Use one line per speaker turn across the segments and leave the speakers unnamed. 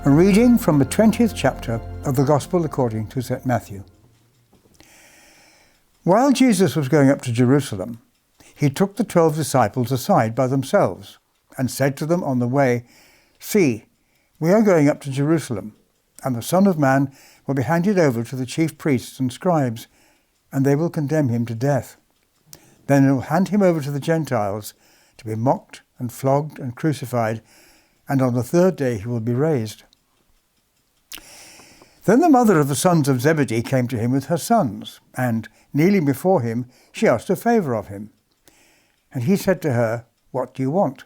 A reading from the 20th chapter of the Gospel according to St. Matthew. While Jesus was going up to Jerusalem, he took the 12 disciples aside by themselves and said to them on the way, "See, we are going up to Jerusalem, and the Son of Man will be handed over to the chief priests and scribes, and they will condemn him to death. Then they will hand him over to the Gentiles to be mocked and flogged and crucified, and on the third day he will be raised." Then the mother of the sons of Zebedee came to him with her sons, and, kneeling before him, she asked a favour of him. And he said to her, "What do you want?"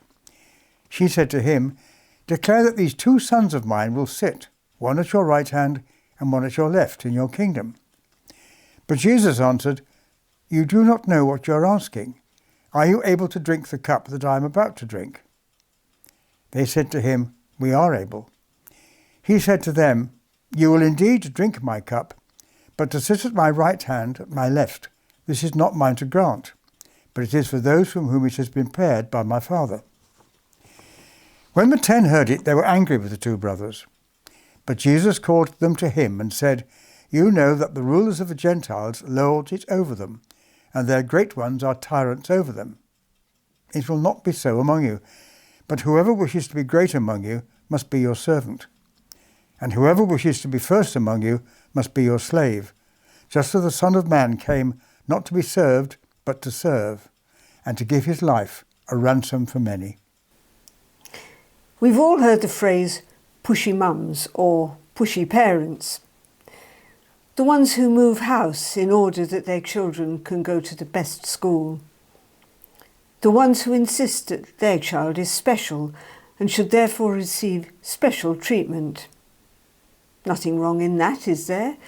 She said to him, "Declare that these 2 sons of mine will sit, one at your right hand and one at your left, in your kingdom." But Jesus answered, "You do not know what you are asking. Are you able to drink the cup that I am about to drink?" They said to him, "We are able." He said to them, "You will indeed drink my cup, but to sit at my right hand, at my left, this is not mine to grant, but it is for those from whom it has been prepared by my Father." When the 10 heard it, they were angry with the 2 brothers. But Jesus called them to him and said, "You know that the rulers of the Gentiles lord it over them, and their great ones are tyrants over them. It will not be so among you, but whoever wishes to be great among you must be your servant. And whoever wishes to be first among you must be your slave, just as the Son of Man came not to be served, but to serve, and to give his life a ransom for many."
We've all heard the phrase pushy mums or pushy parents. The ones who move house in order that their children can go to the best school. The ones who insist that their child is special and should therefore receive special treatment. Nothing wrong in that, is there?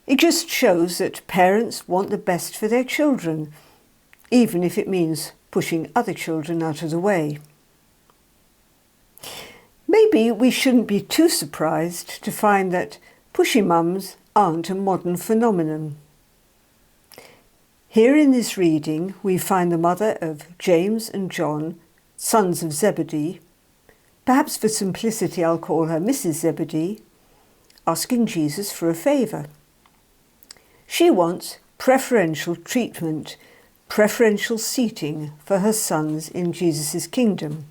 It just shows that parents want the best for their children, even if it means pushing other children out of the way. Maybe we shouldn't be too surprised to find that pushy mums aren't a modern phenomenon. Here in this reading, we find the mother of James and John, sons of Zebedee, perhaps for simplicity I'll call her Mrs. Zebedee, asking Jesus for a favour. She wants preferential treatment, preferential seating for her sons in Jesus' kingdom.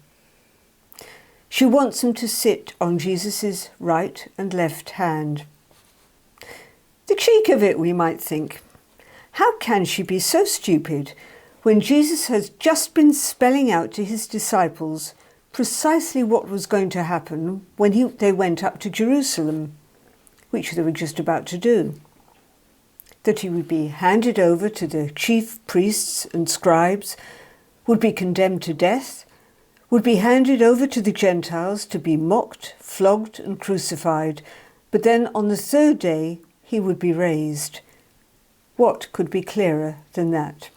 She wants them to sit on Jesus' right and left hand. The cheek of it, we might think. How can she be so stupid when Jesus has just been spelling out to his disciples precisely what was going to happen when they went up to Jerusalem, which they were just about to do? That he would be handed over to the chief priests and scribes, would be condemned to death, would be handed over to the Gentiles to be mocked, flogged and crucified, but then on the third day he would be raised. What could be clearer than that?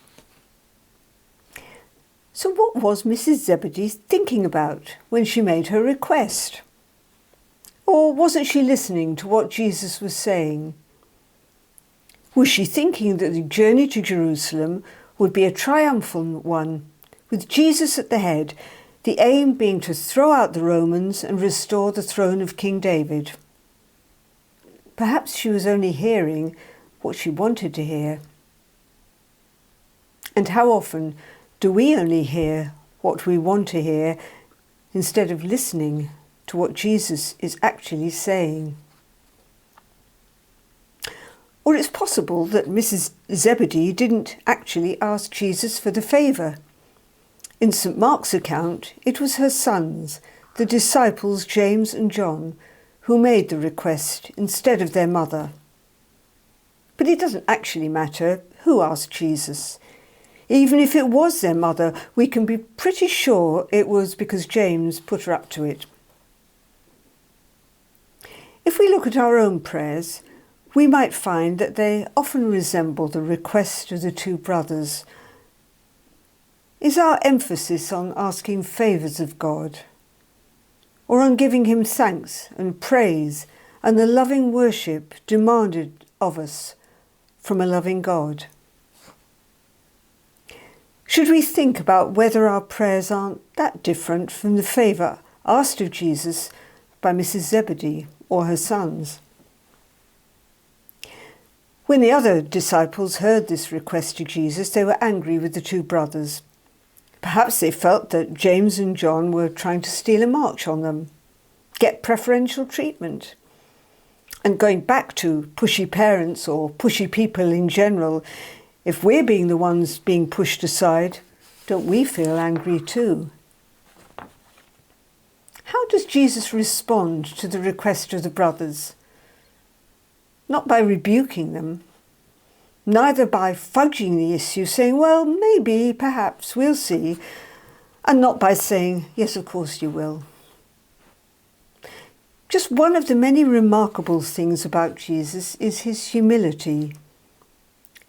So what was Mrs. Zebedee thinking about when she made her request? Or wasn't she listening to what Jesus was saying? Was she thinking that the journey to Jerusalem would be a triumphant one, with Jesus at the head, the aim being to throw out the Romans and restore the throne of King David? Perhaps she was only hearing what she wanted to hear. And how often do we only hear what we want to hear instead of listening to what Jesus is actually saying? Or it's possible that Mrs. Zebedee didn't actually ask Jesus for the favour. In St. Mark's account, it was her sons, the disciples James and John, who made the request instead of their mother. But it doesn't actually matter who asked Jesus. Even if it was their mother, we can be pretty sure it was because James put her up to it. If we look at our own prayers, we might find that they often resemble the request of the 2 brothers. Is our emphasis on asking favours of God, or on giving him thanks and praise and the loving worship demanded of us from a loving God? Should we think about whether our prayers aren't that different from the favour asked of Jesus by Mrs. Zebedee or her sons. When the other disciples heard this request to Jesus, they were angry with the two brothers. Perhaps they felt that James and John were trying to steal a march on them, get preferential treatment. And going back to pushy parents or pushy people in general, if we're being the ones being pushed aside, don't we feel angry too? How does Jesus respond to the request of the brothers? Not by rebuking them, neither by fudging the issue, saying, well, maybe, perhaps, we'll see, and not by saying, yes, of course you will. Just one of the many remarkable things about Jesus is his humility.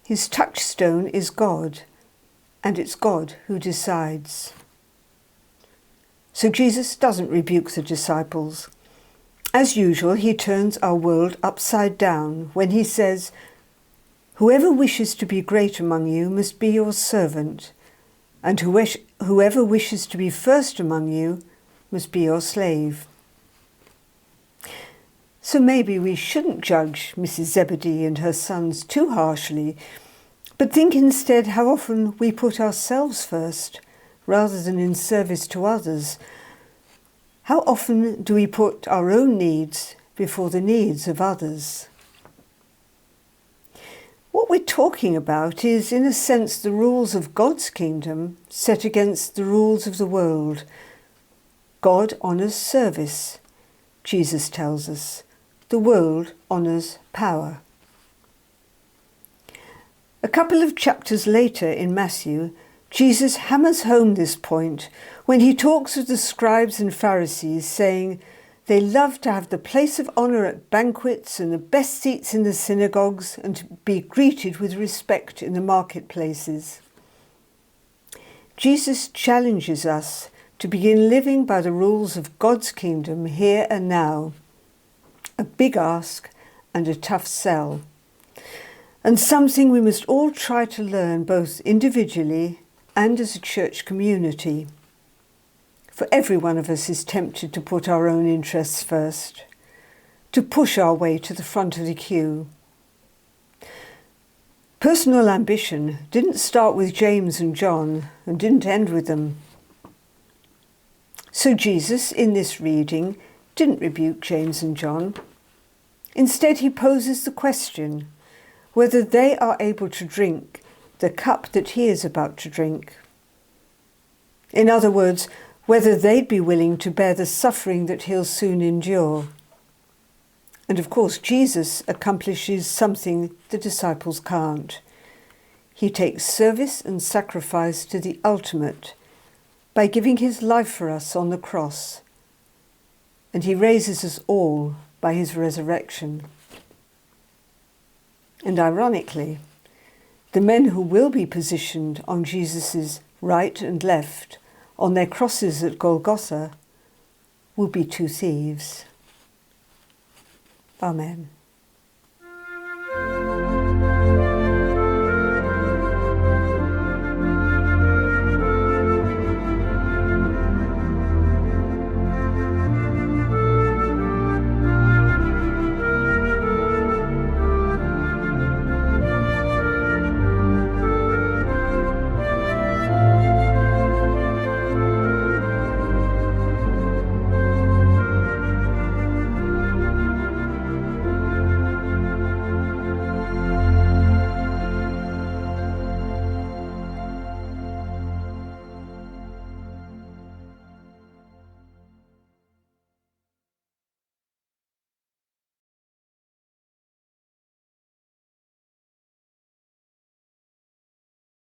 His touchstone is God, and it's God who decides. So Jesus doesn't rebuke the disciples. As usual, he turns our world upside down when he says, whoever wishes to be great among you must be your servant, and whoever wishes to be first among you must be your slave. So maybe we shouldn't judge Mrs. Zebedee and her sons too harshly, but think instead how often we put ourselves first rather than in service to others. How often do we put our own needs before the needs of others? What we're talking about is, in a sense, the rules of God's kingdom set against the rules of the world. God honours service, Jesus tells us. The world honours power. A couple of chapters later in Matthew, Jesus hammers home this point when he talks of the scribes and Pharisees, saying they love to have the place of honour at banquets and the best seats in the synagogues and to be greeted with respect in the marketplaces. Jesus challenges us to begin living by the rules of God's kingdom here and now. A big ask and a tough sell, and something we must all try to learn both individually and as a church community. For every one of us is tempted to put our own interests first, to push our way to the front of the queue. Personal ambition didn't start with James and John and didn't end with them. So Jesus, in this reading, didn't rebuke James and John. Instead, he poses the question whether they are able to drink the cup that he is about to drink. In other words, whether they'd be willing to bear the suffering that he'll soon endure. And of course, Jesus accomplishes something the disciples can't. He takes service and sacrifice to the ultimate by giving his life for us on the cross. And he raises us all by his resurrection. And ironically, the men who will be positioned on Jesus' right and left on their crosses at Golgotha will be two thieves. Amen.